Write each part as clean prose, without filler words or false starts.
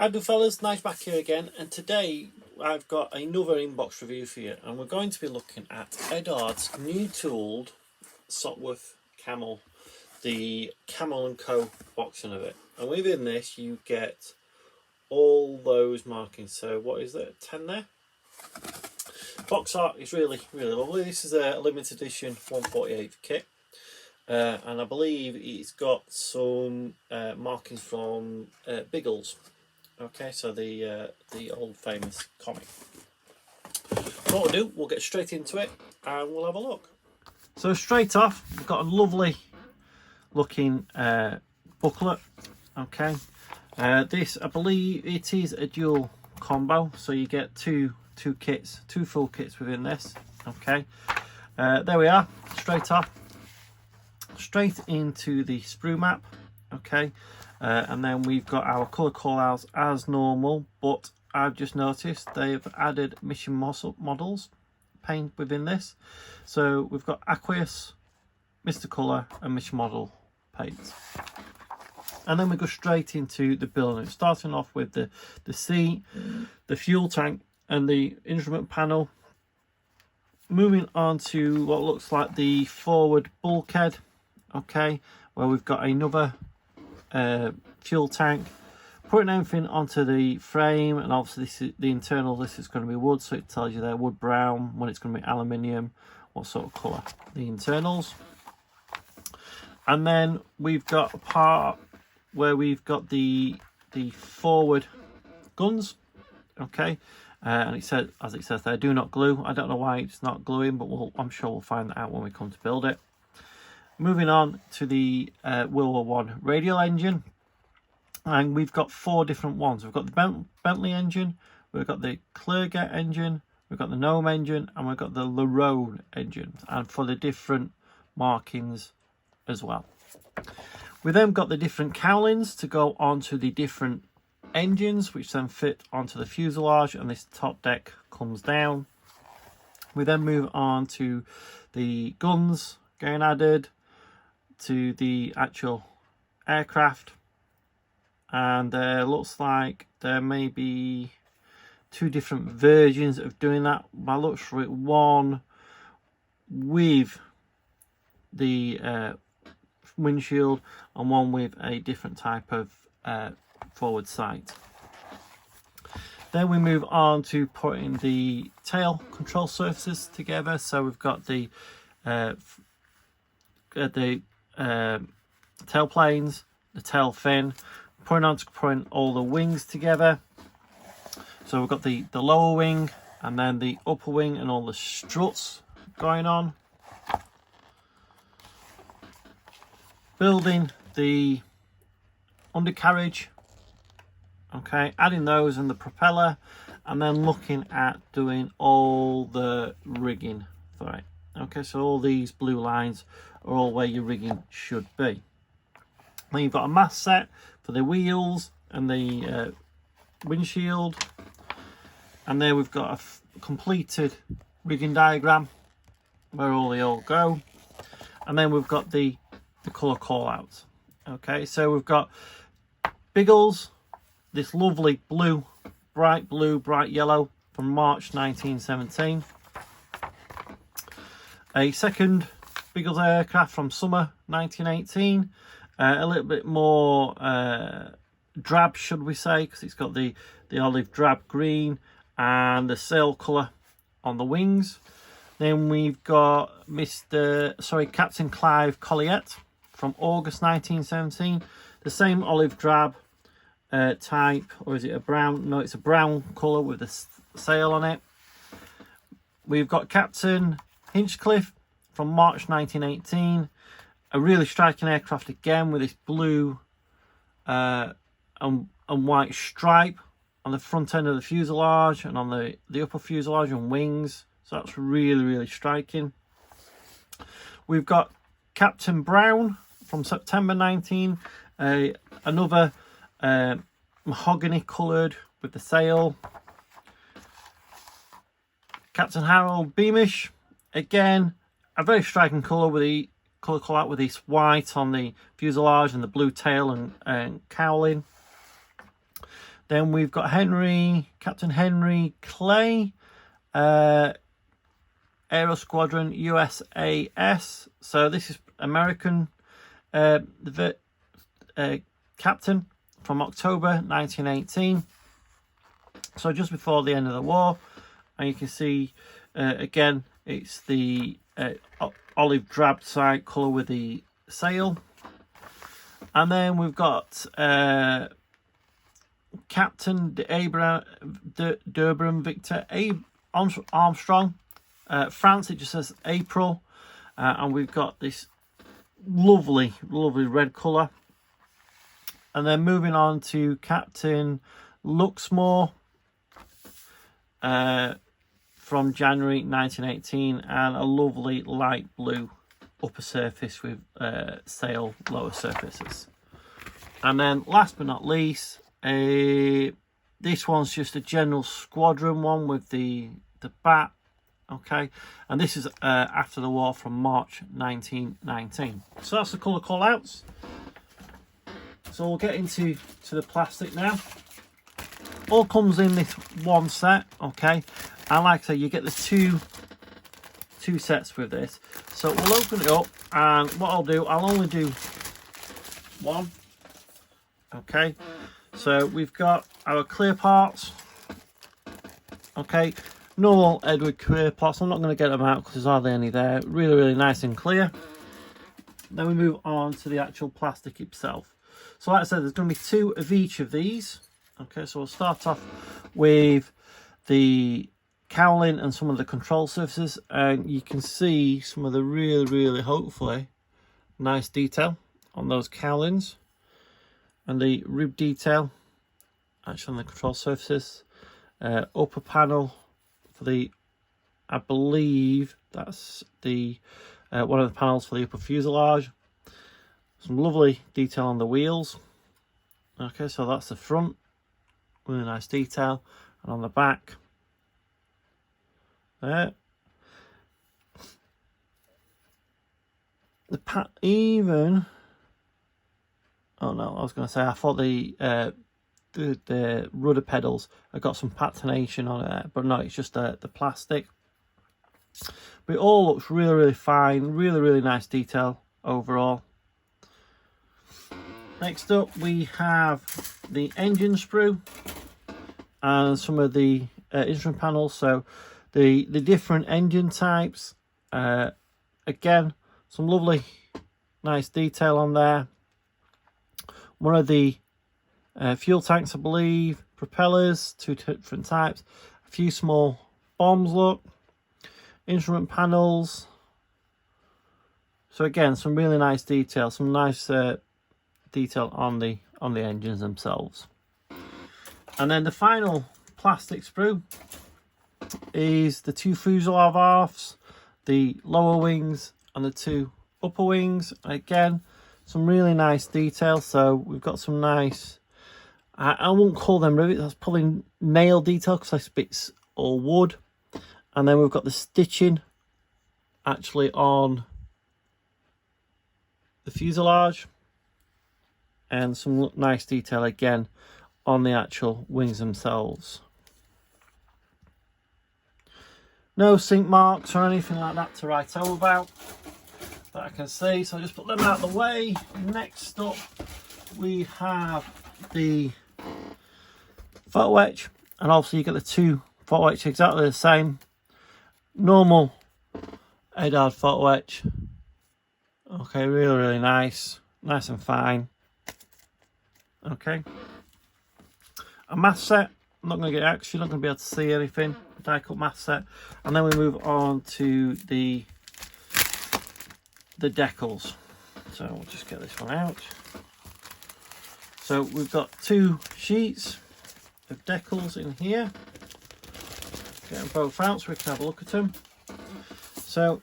Hi fellas, nice back here again, and today I've got another inbox review for you, and we're going to be looking at Eduard's new tooled Sopwith Camel, the Camel and Co boxing of it. And within this you get all those markings. So what is that, 10 there? Box art is really lovely. This is a limited edition 1/48 kit. And I believe it's got some markings from Biggles. Okay, so the old famous comic. So what we'll do, we'll get straight into it and we'll have a look. So straight off, we've got a lovely looking booklet. Okay, this, I believe it is a dual combo, so you get two kits, two full kits within this. Okay, there we are, straight off, straight into the sprue map. Okay, and then we've got our colour callouts as normal, but I've just noticed they've added mission models paint within this. So we've got Aqueous, Mr. Colour and mission model paints. And then we go straight into the building, starting off with the seat, the fuel tank and the instrument panel. Moving on to what looks like the forward bulkhead, okay, where we've got another fuel tank, putting everything onto the frame. And obviously this is the internal, this is going to be wood, so it tells you there wood brown, when it's going to be aluminium, what sort of colour, the internals. And then we've got a part where we've got the forward guns, okay, and it says, as it says there, do not glue. I don't know why it's not gluing, but I'm sure we'll find that out when we come to build it. Moving on to the World War One radial engine, and we've got four different ones. We've got the Bentley engine, we've got the Clerget engine, we've got the Gnome engine, and we've got the Lerone engine, and for the different markings as well. We then got the different cowlings to go onto the different engines, which then fit onto the fuselage, and this top deck comes down. We then move on to the guns getting added to the actual aircraft, and looks like there may be two different versions of doing that. By looks for it, one with the windshield and one with a different type of forward sight. Then we move on to putting the tail control surfaces together. So we've got the tail planes, the tail fin, putting all the wings together. So we've got the lower wing and then the upper wing and all the struts going on. Building the undercarriage, okay, adding those and the propeller, and then looking at doing all the rigging for it. Okay, so all these blue lines are all where your rigging should be. Then you've got a mast set for the wheels and the windshield, and there we've got a completed rigging diagram where all they all go. And then we've got the colour callouts. Okay, so we've got Biggles, this lovely blue, bright yellow from March 1917. A second Biggles aircraft from summer 1918, a little bit more drab, should we say, because it's got the olive drab green and the sail colour on the wings. Then we've got Captain Clive Colliet from August 1917, the same olive drab type, or is it a brown? No, it's a brown colour with a sail on it. We've got Captain Hinchcliffe from March 1918, a really striking aircraft again with this blue and white stripe on the front end of the fuselage and on the upper fuselage and wings. So that's really striking. We've got Captain Brown from September 19, another mahogany coloured with the sail. Captain Harold Beamish, again a very striking colour with the colour out with this white on the fuselage and the blue tail and cowling. Then we've got Captain Henry Clay, Aero Squadron USAS. So this is American captain from October 1918. So just before the end of the war. And you can see, again, it's the olive drab side colour with the sail. And then we've got Captain Durban Victor Armstrong. France, it just says April. And we've got this lovely red colour. And then moving on to Captain Luxmore from January 1918, and a lovely light blue upper surface with sail lower surfaces. And then last but not least, this one's just a general squadron one with the bat. Okay, and this is after the war from March 1919. So that's the colour call outs. So we'll get into the plastic now. All comes in this one set, okay, and like I say, you get the two sets with this. So we'll open it up, and what I'll only do one. Okay, so we've got our clear parts. Okay, normal Eduard clear parts. I'm not going to get them out because there's hardly any there. Really nice and clear. Then we move on to the actual plastic itself. So like I said, there's going to be two of each of these. Okay, so we'll start off with the cowling and some of the control surfaces, and you can see some of the really hopefully nice detail on those cowlings, and the rib detail actually on the control surfaces. Upper panel for the, I believe that's the one of the panels for the upper fuselage. Some lovely detail on the wheels. Okay, so that's the front, really nice detail, and on the back there, the even, oh no, I was going to say, I thought the rudder pedals have got some patination on it, but no, it's just the plastic. But it all looks really fine, really nice detail overall. Next up, we have the engine sprue and some of the instrument panels. So the different engine types. Again, some lovely, nice detail on there. One of the fuel tanks, I believe, propellers, two different types. A few small bombs, look. Instrument panels. So again, some really nice detail, some nice detail on the engines themselves. And then the final plastic sprue is the two fuselage halves, the lower wings and the two upper wings. Again, some really nice detail. So we've got some nice, I won't call them rivets, that's probably nail detail because this bit's all wood. And then we've got the stitching actually on the fuselage, and some nice detail again on the actual wings themselves. No sink marks or anything like that to write home about that I can see, so I'll just put them out of the way. Next up, we have the photo etch, and obviously you get the two photo etch exactly the same. Normal Eduard photo etch. Okay, really nice and fine. Okay, a mask set. I'm not going to get actually, you're not going to be able to see anything. Die cut mask set, and then we move on to the decals. So we'll just get this one out. So we've got two sheets of decals in here. Get them both out so we can have a look at them. So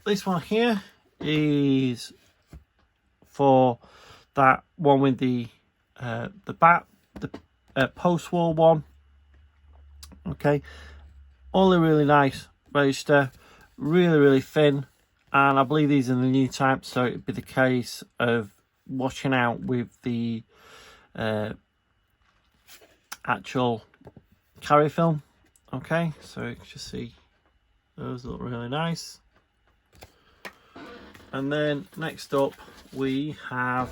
this one here is for that one with the bat, the post-war one. Okay, all really nice register, really thin, and I believe these are the new type, so it'd be the case of watching out with the actual carry film. Okay, so you can just see those look really nice. And then next up we have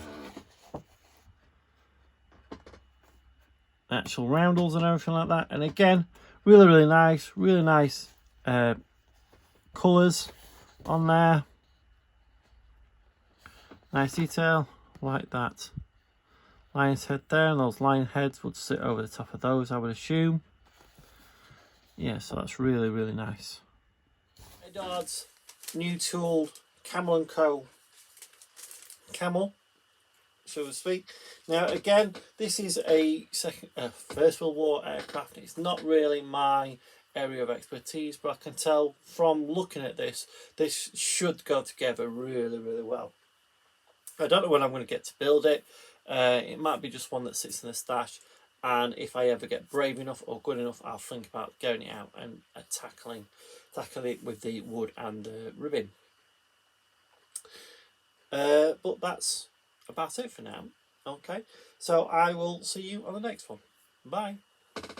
actual roundels and everything like that. And again, really nice colours on there. Nice detail, like that lion's head there, and those lion heads would sit over the top of those, I would assume. Yeah, so that's really nice. Eduard's new tool, Camel and Co. Camel, so to speak. Now again, this is a First World War aircraft. It's not really my area of expertise, but I can tell from looking at this should go together really well. I don't know when I'm going to get to build it. It might be just one that sits in the stash, and if I ever get brave enough or good enough, I'll think about getting it out and tackling it with the wood and the ribbon. But that's about it for now. Okay, so I will see you on the next one. Bye.